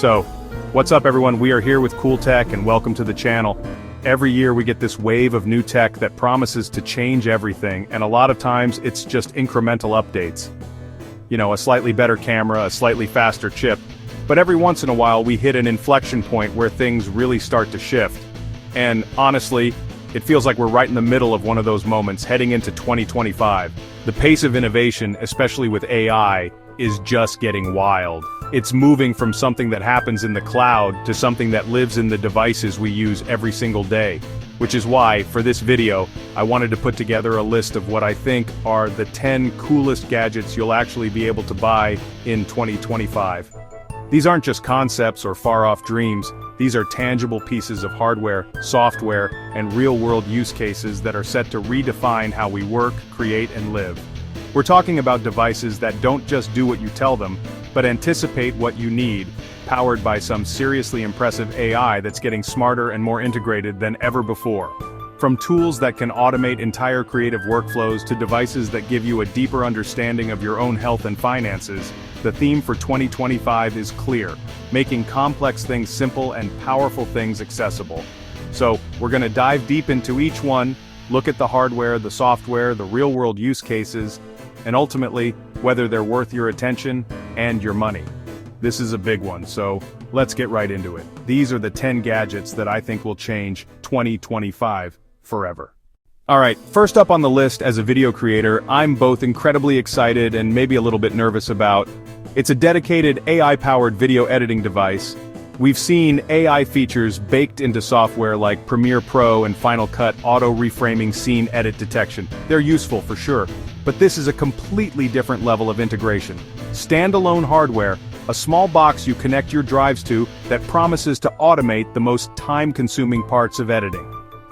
So, what's up everyone? We are here with cool tech and welcome to the channel. Every year we get this wave of new tech that promises to change everything, and a lot of times it's just incremental updates. You know, a slightly better camera, a slightly faster chip, but every once in a while we hit an inflection point where things really start to shift. And honestly, it feels like we're right in the middle of one of those moments heading into 2025. The pace of innovation, especially with AI, is just getting wild. It's moving from something that happens in the cloud to something that lives in the devices we use every single day. Which is why, for this video, I wanted to put together a list of what I think are the 10 coolest gadgets you'll actually be able to buy in 2025. These aren't just concepts or far-off dreams, these are tangible pieces of hardware, software, and real-world use cases that are set to redefine how we work, create, and live. We're talking about devices that don't just do what you tell them, but anticipate what you need, powered by some seriously impressive AI that's getting smarter and more integrated than ever before. From tools that can automate entire creative workflows to devices that give you a deeper understanding of your own health and finances, the theme for 2025 is clear: making complex things simple and powerful things accessible. So, we're going to dive deep into each one, look at the hardware, the software, the real-world use cases, and ultimately, whether they're worth your attention and your money. This is a big one, so let's get right into it. These are the 10 gadgets that I think will change 2025 forever. Alright, first up on the list as a video creator, I'm both incredibly excited and maybe a little bit nervous about. It's a dedicated AI-powered video editing device. We've seen AI features baked into software like Premiere Pro and Final Cut auto-reframing scene edit detection. They're useful for sure, but this is a completely different level of integration. Standalone hardware, a small box you connect your drives to that promises to automate the most time-consuming parts of editing.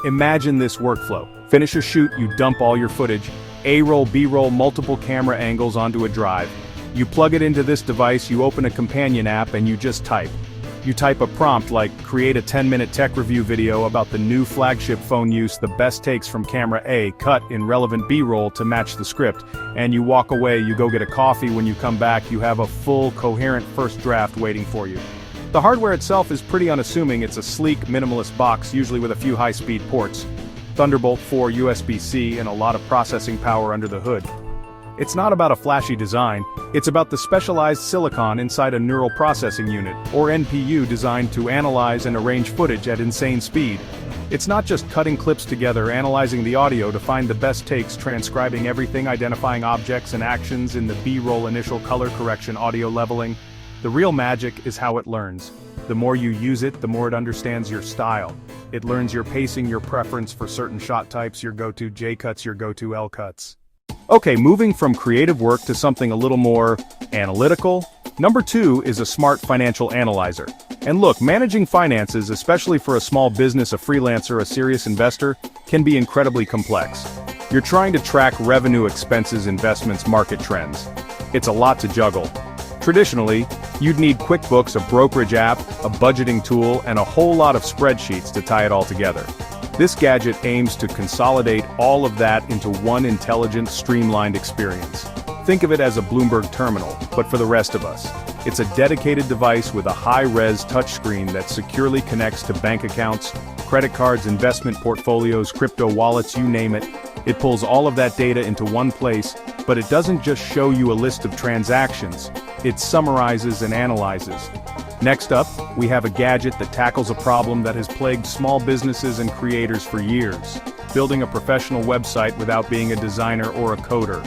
Imagine this workflow. Finish a shoot, you dump all your footage, A-roll, B-roll, multiple camera angles onto a drive. You plug it into this device, you open a companion app, and you just type. You type a prompt like, create a 10-minute tech review video about the new flagship phone use, the best takes from camera A, cut in relevant B-roll to match the script, and you walk away, you go get a coffee. When you come back, you have a full, coherent first draft waiting for you. The hardware itself is pretty unassuming. It's a sleek, minimalist box, usually with a few high-speed ports, Thunderbolt 4, USB-C, and a lot of processing power under the hood. It's not about a flashy design, it's about the specialized silicon inside a neural processing unit, or NPU, designed to analyze and arrange footage at insane speed. It's not just cutting clips together, analyzing the audio to find the best takes, transcribing everything, identifying objects and actions in the B-roll, initial color correction, audio leveling. The real magic is how it learns. The more you use it, the more it understands your style. It learns your pacing, your preference for certain shot types, your go-to J-cuts, your go-to L-cuts. Okay, moving from creative work to something a little more analytical. Number 2 is a smart financial analyzer. And look, managing finances, especially for a small business, a freelancer, a serious investor, can be incredibly complex. You're trying to track revenue, expenses, investments, market trends. It's a lot to juggle. Traditionally, you'd need QuickBooks, a brokerage app, a budgeting tool, and a whole lot of spreadsheets to tie it all together. This gadget aims to consolidate all of that into one intelligent, streamlined experience. Think of it as a Bloomberg terminal, but for the rest of us. It's a dedicated device with a high-res touchscreen that securely connects to bank accounts, credit cards, investment portfolios, crypto wallets, you name it. It pulls all of that data into one place, but it doesn't just show you a list of transactions, it summarizes and analyzes. Next up, we have a gadget that tackles a problem that has plagued small businesses and creators for years: building a professional website without being a designer or a coder.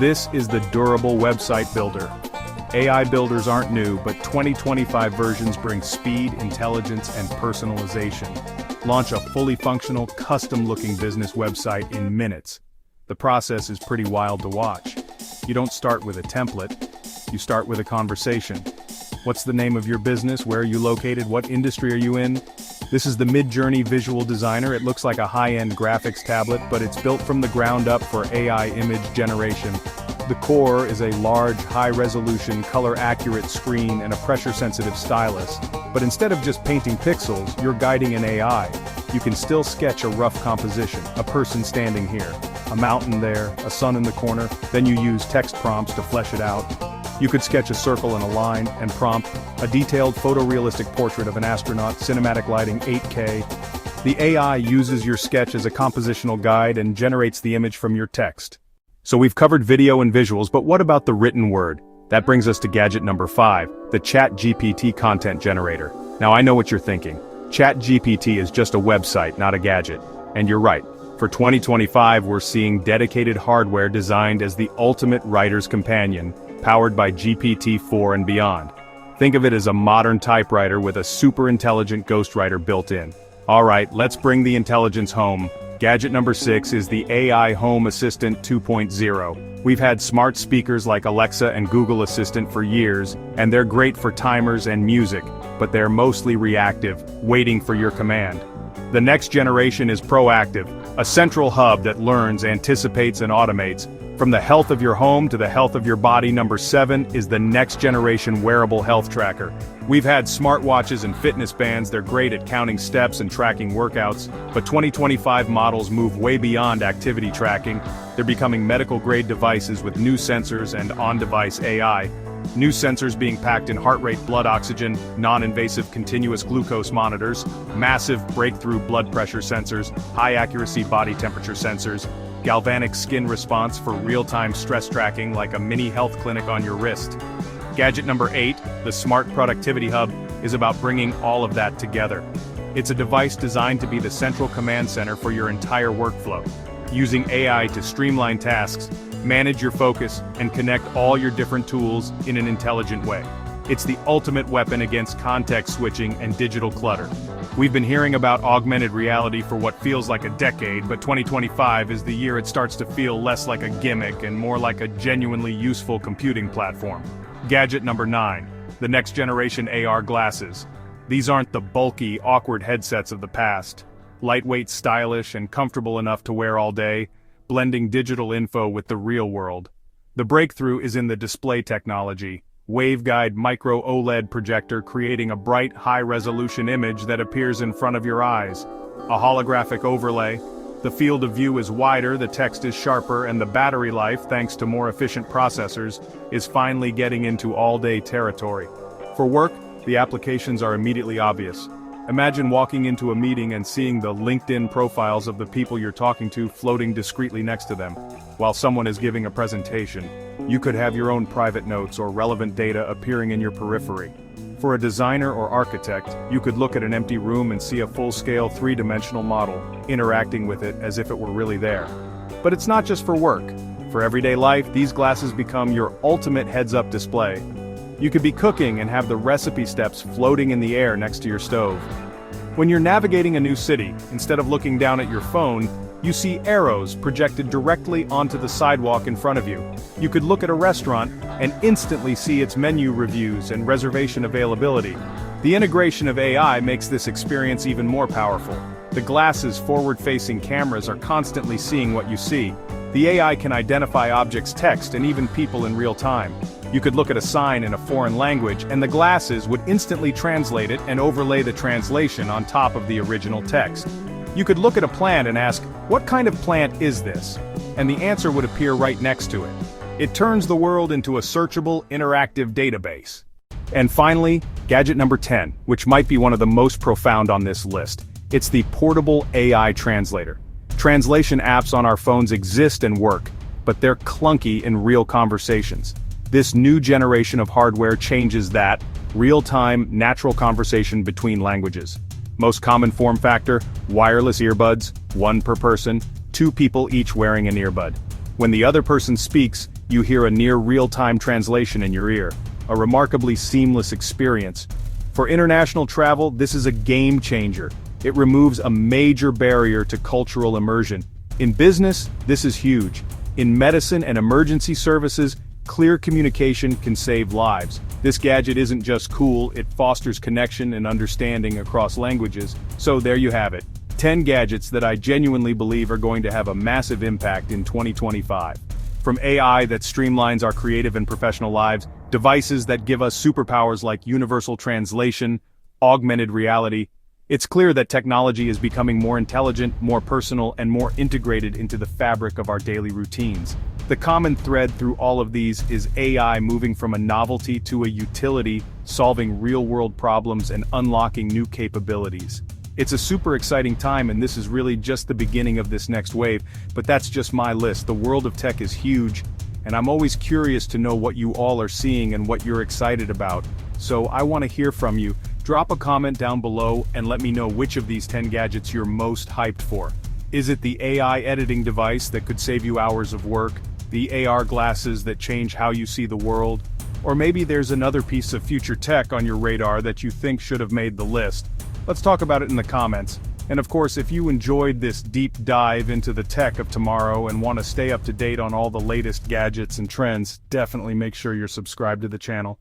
This is the durable website builder. AI builders aren't new, but 2025 versions bring speed, intelligence, and personalization. Launch a fully functional, custom-looking business website in minutes. The process is pretty wild to watch. You don't start with a template, you start with a conversation. What's the name of your business? Where are you located? What industry are you in? This is the Midjourney Visual Designer. It looks like a high-end graphics tablet, but it's built from the ground up for AI image generation. The core is a large, high-resolution, color-accurate screen and a pressure-sensitive stylus. But instead of just painting pixels, you're guiding an AI. You can still sketch a rough composition, a person standing here, a mountain there, a sun in the corner, then you use text prompts to flesh it out. You could sketch a circle and a line, and prompt, a detailed photorealistic portrait of an astronaut, cinematic lighting, 8K. The AI uses your sketch as a compositional guide and generates the image from your text. So we've covered video and visuals, but what about the written word? That brings us to gadget number 5, the ChatGPT content generator. Now I know what you're thinking. ChatGPT is just a website, not a gadget. And you're right. For 2025, we're seeing dedicated hardware designed as the ultimate writer's companion, powered by GPT-4 and beyond. Think of it as a modern typewriter with a super intelligent ghostwriter built in. Alright, let's bring the intelligence home. Gadget number 6 is the AI Home Assistant 2.0. We've had smart speakers like Alexa and Google Assistant for years, and they're great for timers and music, but they're mostly reactive, waiting for your command. The next generation is proactive, a central hub that learns, anticipates, and automates. From the health of your home to the health of your body, number 7 is the next generation wearable health tracker. We've had smartwatches and fitness bands, they're great at counting steps and tracking workouts, but 2025 models move way beyond activity tracking. They're becoming medical-grade devices with new sensors and on-device AI. New sensors being packed in heart rate, blood oxygen, non-invasive continuous glucose monitors, massive breakthrough blood pressure sensors, high-accuracy body temperature sensors, galvanic skin response for real-time stress tracking like a mini health clinic on your wrist. Gadget number 8, the Smart Productivity Hub, is about bringing all of that together. It's a device designed to be the central command center for your entire workflow, using AI to streamline tasks, manage your focus, and connect all your different tools in an intelligent way. It's the ultimate weapon against context switching and digital clutter. We've been hearing about augmented reality for what feels like a decade, but 2025 is the year it starts to feel less like a gimmick and more like a genuinely useful computing platform. Gadget number 9, the next generation AR glasses. These aren't the bulky, awkward headsets of the past. Lightweight, stylish, and comfortable enough to wear all day, blending digital info with the real world. The breakthrough is in the display technology. Waveguide micro OLED projector creating a bright, high-resolution image that appears in front of your eyes. A holographic overlay. The field of view is wider, the text is sharper, and the battery life, thanks to more efficient processors, is finally getting into all-day territory. For work, the applications are immediately obvious. Imagine walking into a meeting and seeing the LinkedIn profiles of the people you're talking to floating discreetly next to them, while someone is giving a presentation. You could have your own private notes or relevant data appearing in your periphery. For a designer or architect, you could look at an empty room and see a full-scale three-dimensional model, interacting with it as if it were really there. But it's not just for work. For everyday life, these glasses become your ultimate heads-up display. You could be cooking and have the recipe steps floating in the air next to your stove. When you're navigating a new city, instead of looking down at your phone, you see arrows projected directly onto the sidewalk in front of you. You could look at a restaurant and instantly see its menu reviews and reservation availability. The integration of AI makes this experience even more powerful. The glasses' forward-facing cameras are constantly seeing what you see. The AI can identify objects' text and even people in real time. You could look at a sign in a foreign language, and the glasses would instantly translate it and overlay the translation on top of the original text. You could look at a plant and ask, "What kind of plant is this?" And the answer would appear right next to it. It turns the world into a searchable, interactive database. And finally, gadget number 10, which might be one of the most profound on this list. It's the portable AI translator. Translation apps on our phones exist and work, but they're clunky in real conversations. This new generation of hardware changes that, real-time, natural conversation between languages. Most common form factor, wireless earbuds, one per person, 2 people each wearing an earbud. When the other person speaks, you hear a near real-time translation in your ear, a remarkably seamless experience. For international travel, this is a game changer. It removes a major barrier to cultural immersion. In business, this is huge. In medicine and emergency services, clear communication can save lives. This gadget isn't just cool, it fosters connection and understanding across languages. So there you have it. 10 gadgets that I genuinely believe are going to have a massive impact in 2025. From AI that streamlines our creative and professional lives, devices that give us superpowers like universal translation, augmented reality, it's clear that technology is becoming more intelligent, more personal, and more integrated into the fabric of our daily routines. The common thread through all of these is AI moving from a novelty to a utility, solving real-world problems and unlocking new capabilities. It's a super exciting time, and this is really just the beginning of this next wave, but that's just my list. The world of tech is huge, and I'm always curious to know what you all are seeing and what you're excited about. So I want to hear from you. Drop a comment down below and let me know which of these 10 gadgets you're most hyped for. Is it the AI editing device that could save you hours of work? The AR glasses that change how you see the world? Or maybe there's another piece of future tech on your radar that you think should have made the list? Let's talk about it in the comments. And of course, if you enjoyed this deep dive into the tech of tomorrow and want to stay up to date on all the latest gadgets and trends, definitely make sure you're subscribed to the channel.